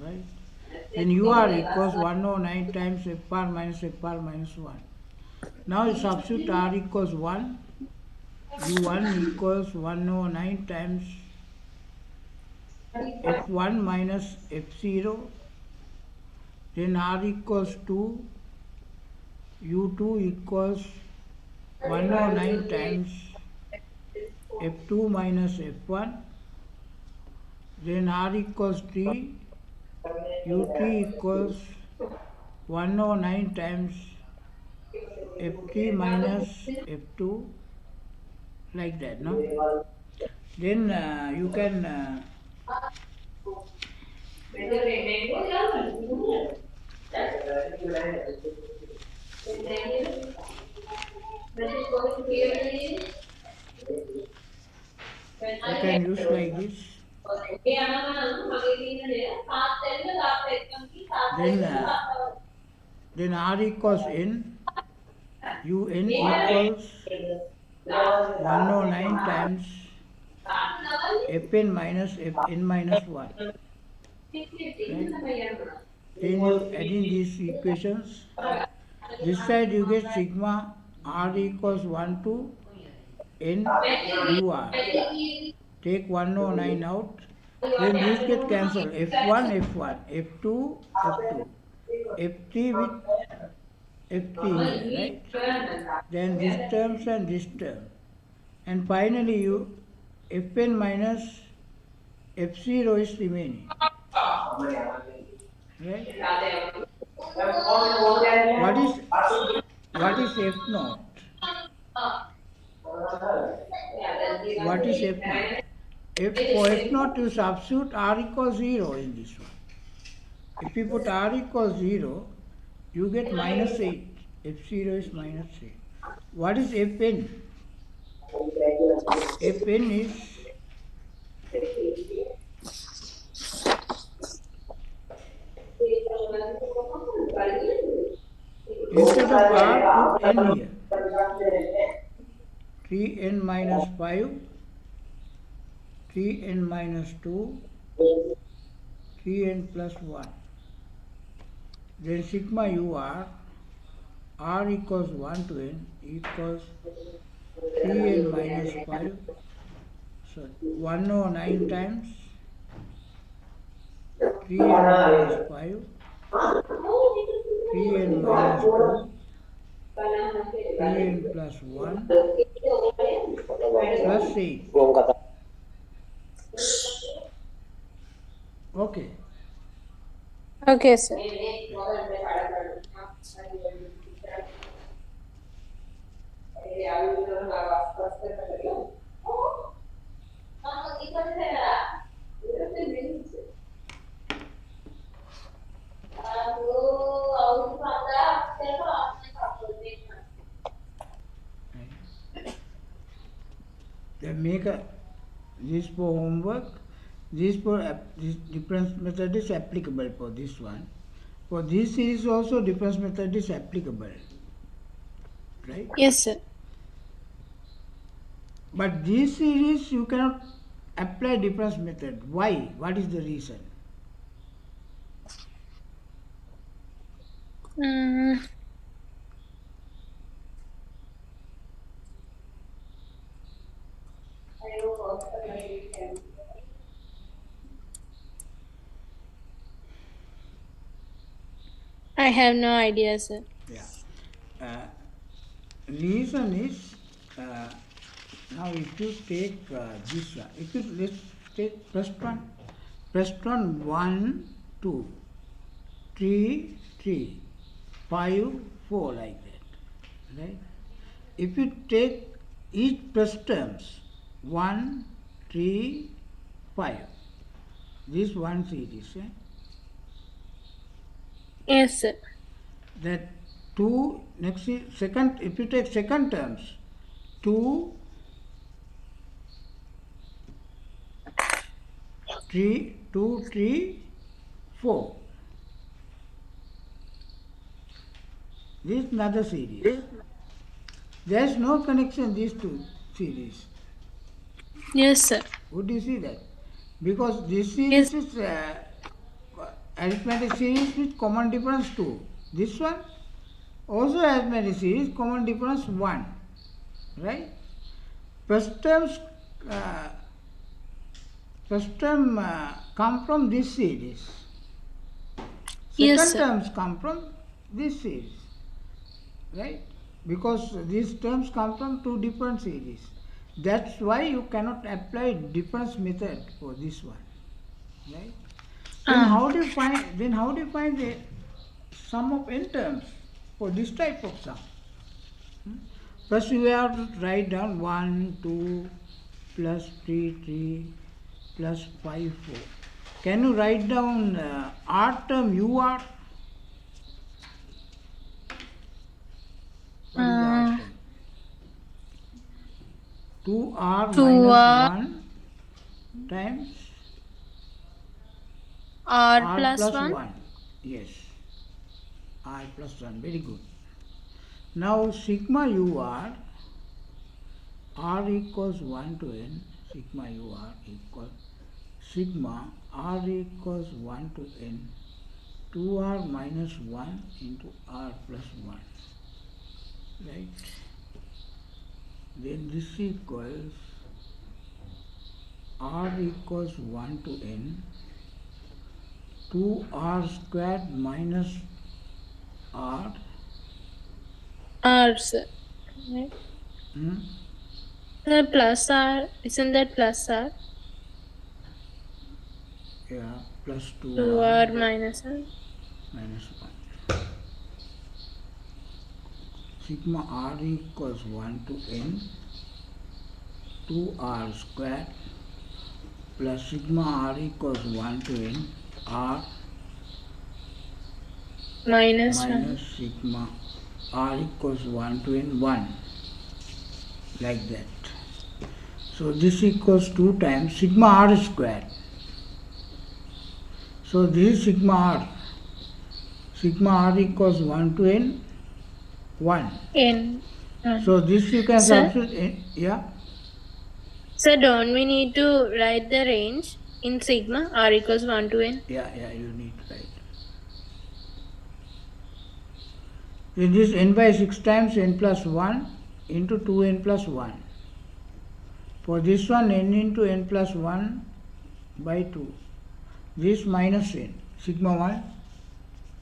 S1: Right? Then ur equals 109 times fr minus 1. Now you substitute r equals 1. u1 equals 109 times f1 minus f0. Then r equals 2. u2 equals 109 times f2 minus f1. Then r equals 3. u3 equals 109 times f3 minus f2, like that, no? Then you can use like this. Then then r equals n, un equals 109 times fn minus fn minus 1. Right? Then you add in these equations. This side you get sigma r equals 1 to n ur. Take 109 out. Then these get cancelled. F1, F1, F2, F2, F3 with F3 here, right? Then this terms and this term. And finally you Fn minus F0 is remaining. Right? What is F naught? What is F naught? For F naught you substitute R equals 0 in this one. If you put R equals 0, you get minus 8. F0 is minus 8. What is Fn? Fn is, instead of R, put n here. 3n minus 5, 3n minus 2, 3n plus 1. Then sigma ur, r equals 1 to n equals 3n minus 5, so 109 times 3n minus 5, 3n minus 2, 3n plus 1 plus 8. Okay.
S2: Okay, sir.
S1: Right. Right. Then make a this for homework. This difference method is applicable for this one. For this series also difference method is applicable, right?
S2: Yes, sir.
S1: But this series you cannot apply difference method. Why? What is the reason?
S2: Mm, I have no idea, sir.
S1: Yeah. Uh, Reason is now if you take this one, if you let's take first one, 2, 3, 3, 5, 4 like that, right? If you take each plus terms 1, 3, 5, this one series,
S2: Yes, sir.
S1: that 2 next is second, if you take second terms 2, 3, 2, 3, 4. This is another series. There is no connection in these two series.
S2: Yes, sir.
S1: Would you see that? Because this
S2: Yes.
S1: series is arithmetic series with common difference 2. This one also arithmetic series, common difference 1. Right? First terms uh, first term come from this series.
S2: Yes,
S1: Second
S2: sir.
S1: terms come from this series. Right? Because these terms come from two different series. That's why you cannot apply difference method for this one. Right? Then
S2: Ah,
S1: how do you find the sum of n terms for this type of sum? First you have to write down 1, 2, plus 3, 3, plus 5, 4. Can you write down r term ur? What is the r
S2: uh,
S1: term? 2r
S2: 2
S1: minus 1 times
S2: R
S1: r
S2: plus
S1: plus
S2: 1.
S1: 1. Yes, r plus 1. Very good. Now sigma ur, r equals 1 to n, sigma ur equals sigma r equals 1 to n, 2r minus 1 into r plus 1. Right? Then this equals r equals 1 to n, 2r squared minus r,
S2: R, sir. Right.
S1: hmm,
S2: The plus R. Isn't that plus R?
S1: yeah, plus
S2: 2
S1: 2r
S2: R minus R.
S1: minus 1. Sigma r equals 1 to n, 2r squared plus sigma r equals 1 to n, r
S2: Minus 1.
S1: minus sigma r equals 1 to n, 1, like that. So this equals 2 times sigma r squared. So this is sigma r. Sigma r equals 1 to n, 1.
S2: N.
S1: So this you can
S2: Sir,
S1: substitute in, yeah,
S2: sir, don't we need to write the range in sigma R equals 1 to N?
S1: yeah, you need to write. Then this n by 6 times n plus 1 into 2n plus 1. For this one, n into n plus 1 by 2. This minus n. Sigma 1.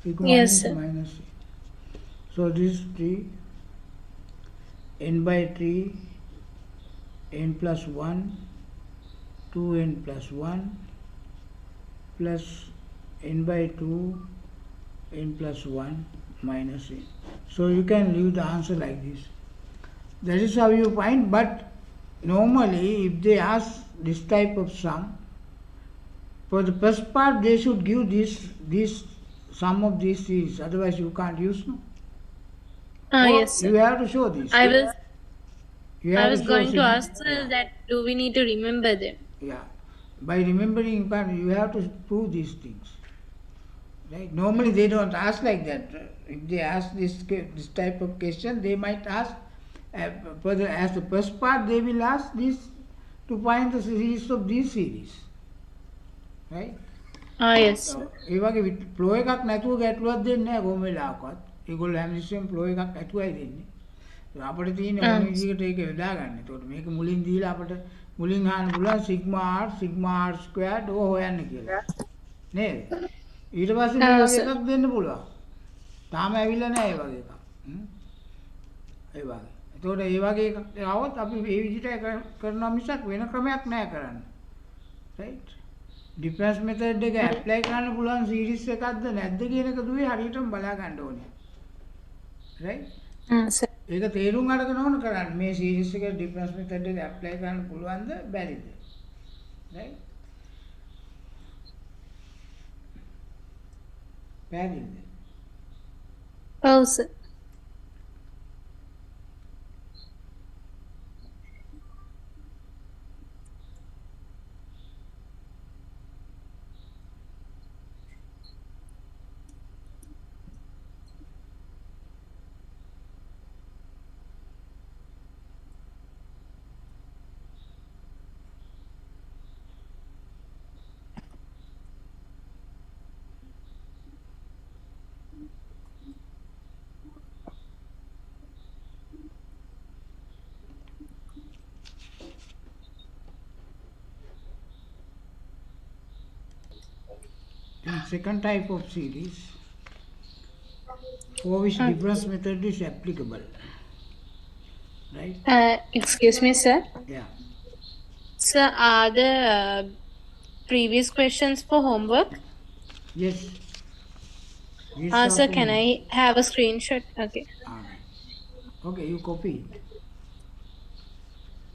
S1: Sigma 1
S2: Yes,
S1: is
S2: sir.
S1: minus n. So this 3 n by 3 n plus 1 2n plus 1 plus n by 2 n plus 1 minus n. So you can leave the answer like this. That is how you find, but normally if they ask this type of sum, for the first part they should give this sum of these series, otherwise you can't use, no? Or
S2: Yes,
S1: you
S2: sir.
S1: have to show this.
S2: I was
S1: You
S2: I
S1: have
S2: was
S1: to show
S2: going to
S1: sigma.
S2: ask,
S1: Yeah,
S2: sir, that do we need to remember them?
S1: yeah. By remembering, you have to prove these things. Right? Normally they don't ask like that. If they ask this type of question, they might ask uh, further as the first part. They will ask this to find the series of these series. Right?
S2: Yes, sir.
S1: ඒ වගේ flow එකක් නැතුව ගැටලුවක් දෙන්නේ නැහැ කොහොම වෙලාවකවත්. ඒගොල්ලෝ හැමතිස්සෙම flow එකක් ඇතුවයි දෙන්නේ. අපිට තියෙන්නේ ඕන
S2: Um,
S1: විදිහකට ඒක යොදා ගන්න. ඒතකොට මේක මුලින් දීලා අපිට මුලින් අහන්න පුළුවන් සිග්මා r ස්ක්වයර්ඩ් ඕක හොයන්න කියලා. නේද? ඊට පස්සේ මේ වගේ
S2: sir.
S1: එකක් දෙන්න පුළුවන්. තාම ඇවිල්ලා නැහැ ඒ වගේ එකක්. ඒ වගේ. එතකොට ඒ වගේ එකක් આવොත් අපි මේ විදිහට කරනවා මිසක් වෙන ක්‍රමයක් නැහැ කරන්න. රයිට්? ඩිෆරන්ස් මෙතඩ් එක ඇප්ලයි කරන්න පුළුවන් සීරීස් එකක්ද නැද්ද කියන එක දුවේ හරියටම බලා ගන්න ඕනේ. රයිට්?
S2: Sir.
S1: ඒක තේරුම් අරගෙන ඕන කරන්න මේ සීරීස් එකේ ඩිෆරන්ස් මෙතඩ් එක ඇප්ලයි කරන්න පුළුවන්ද බැරිද? රයිට්? බැරිද?
S2: Oh, sir.
S1: Then second type of series for which
S2: Uh,
S1: difference method is applicable. Right?
S2: excuse me, sir.
S1: Yeah.
S2: Sir, are the previous questions for homework?
S1: Yes. These are
S2: Sir,
S1: for
S2: can I have a screenshot? Okay.
S1: alright. Okay, you copy it.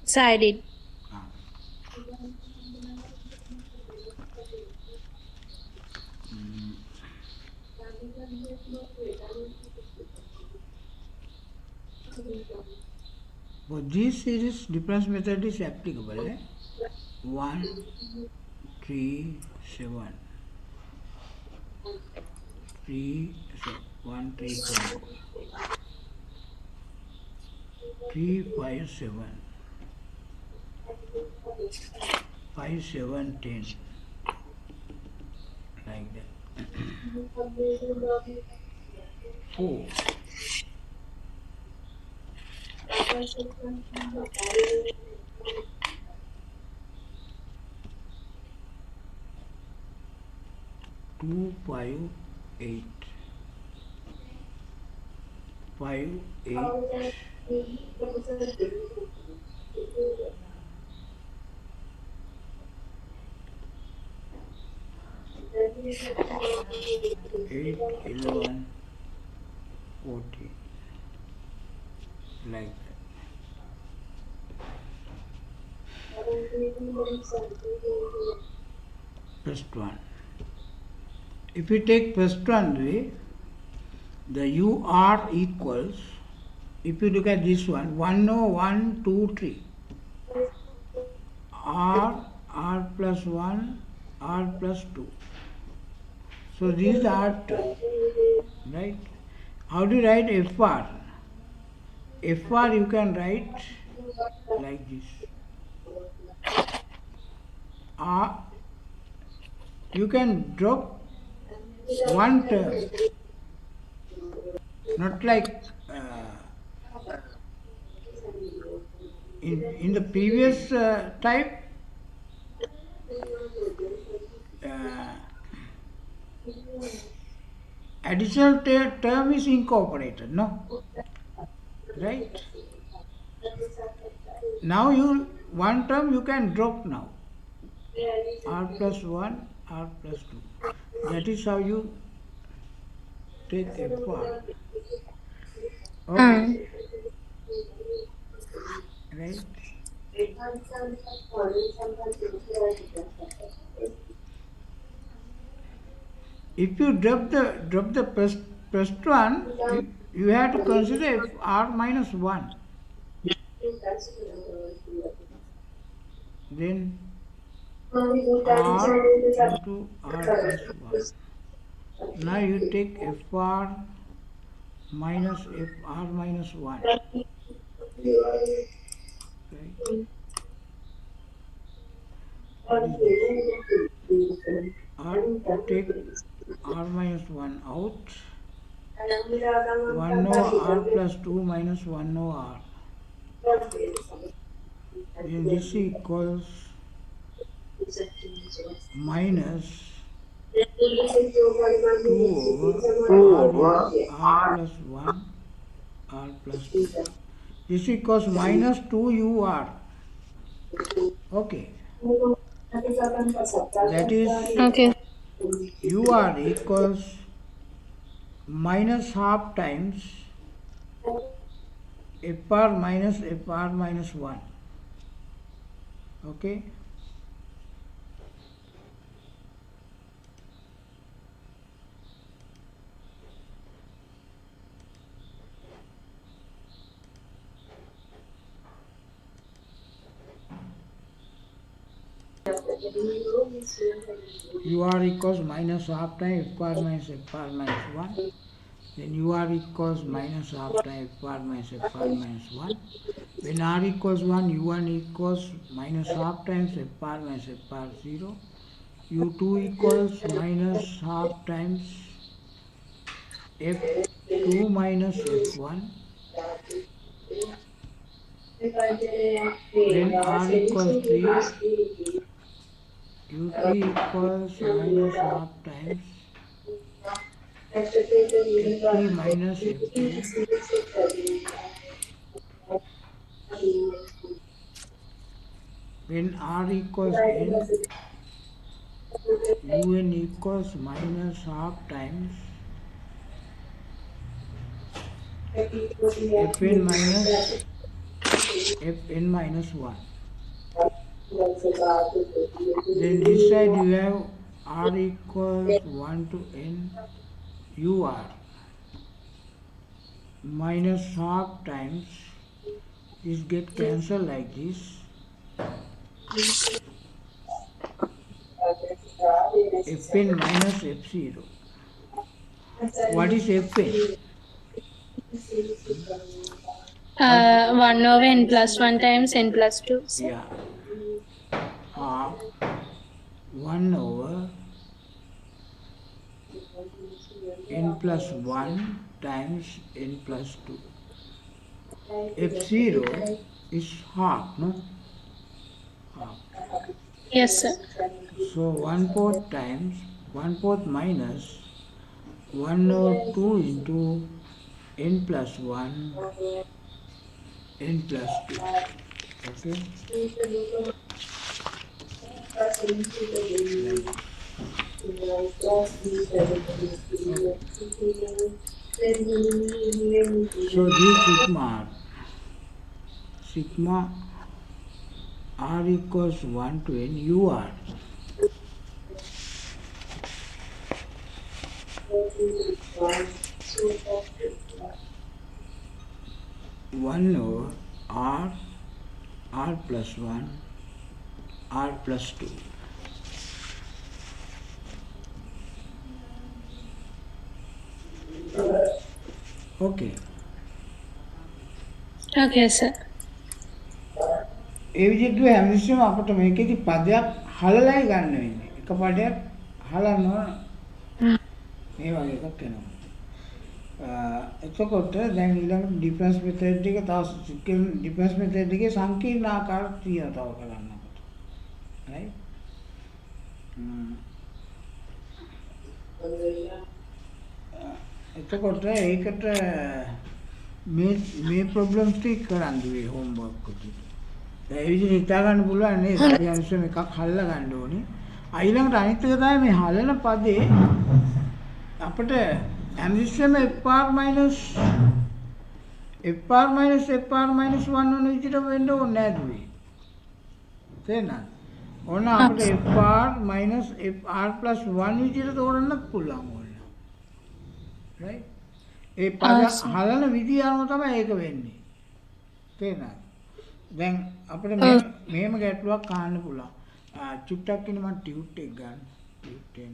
S2: So I did.
S1: Ah. For this series, difference method is applicable. 1, 3, 7. 3, 1, 3, 7. 3, 5, 7. 5, 7, 10. Like that. 4. 2, 5, 8. 5, 8. 8, 11, 14. Like that. First one. If you take first one, the UR equals, if you look at this one, 1, no, 1, 2, 3. R plus 1, R plus 2. So this is R term, right? How do you write FR? FR you can write like this. R, you can drop one term, not like In the previous type, uh, additional term is incorporated, no? Right? Now you one term you can drop now. R plus 1, R plus 2. That is how you take FR. Okay,
S2: Hmm.
S1: right? If you drop the first one, you have to consider R minus 1. Then R into R plus 1. Now you take FR minus FR minus 1. Right? What is this? R, you take R minus 1 out. 1 over R plus 2 minus 1 over R. Then this equals minus 2 over R plus 1 R plus 2. This equals minus 2 UR. Okay. That is
S2: Okay.
S1: UR equals minus half times FR minus FR minus 1. Okay. UR equals minus half time FR minus FR minus 1. Then UR equals minus half time FR minus FR minus 1. When R equals 1, U1 equals minus half times FR minus FR 0. U2 equals minus half times F2 minus F1. When R equals 3, U3 equals minus half times F3 minus F2. When R equals N, Un equals minus half times Fn minus Fn minus 1. Then this side you have R equals 1 to N UR minus half times this get cancelled like this Fn minus F0. What is Fn?
S2: 1 over n plus 1 times n plus 2. So,
S1: Yeah, half 1 over n plus 1 times n plus 2. F0 is half, no? Half.
S2: yes, sir.
S1: So 1 fourth times 1 fourth minus 1 over 2 into n plus 1 n plus 2. Okay, like this. Okay. So this sigma r equals 1 to n ur 1 over r r plus 1 r plus 2. Okay.
S2: Okay, sir.
S1: ඒ විදිහට හැමතිස්සෙම අපිට මේකෙදි පදයක් හලලයි ගන්න වෙන්නේ. එක පදයක් හලනවා මේ වගේ එකක් එනවා. එතකොට දැන් ඊළඟ ඩිෆරන්ස් මෙතඩ් එක තව ඩිෆරන්ස් මෙතඩ් එකේ සංකීර්ණ ආකාර තියෙනවා තව කරන්නකොට. right? එතකොට ඒකට මේ ප්‍රොබ්ලම්ස් ටික කරන්න වෙයි හෝම්වර්ක් එකට. ඒ විදිහට හිතා ගන්න පුළුවන් නේද? අපි අනිස්සම එකක් හල්ලා ගන්න ඕනේ. ඊළඟට අනිත් එක තමයි මේ හලන පදේ අපිට ඇම්රිස්සම fr minus fr minus 1 වන විදිහට වෙන්න ඕනේ නෑද මේ? තේරෙනවද? ඕන අපිට fr minus fr plus 1 විදිහට තෝරන්නත් පුළුවන් ඕන. right? ඒ පද හලන විදිය අනුව තමයි ඒක වෙන්නේ. තේරෙනවද? දැන් අපිට මෙහෙම ගැටලුවක් අහන්න පුළුවන්. චුට්ටක් ඉන්න මම ටියුට් එක ගන්න. ටියුට් එක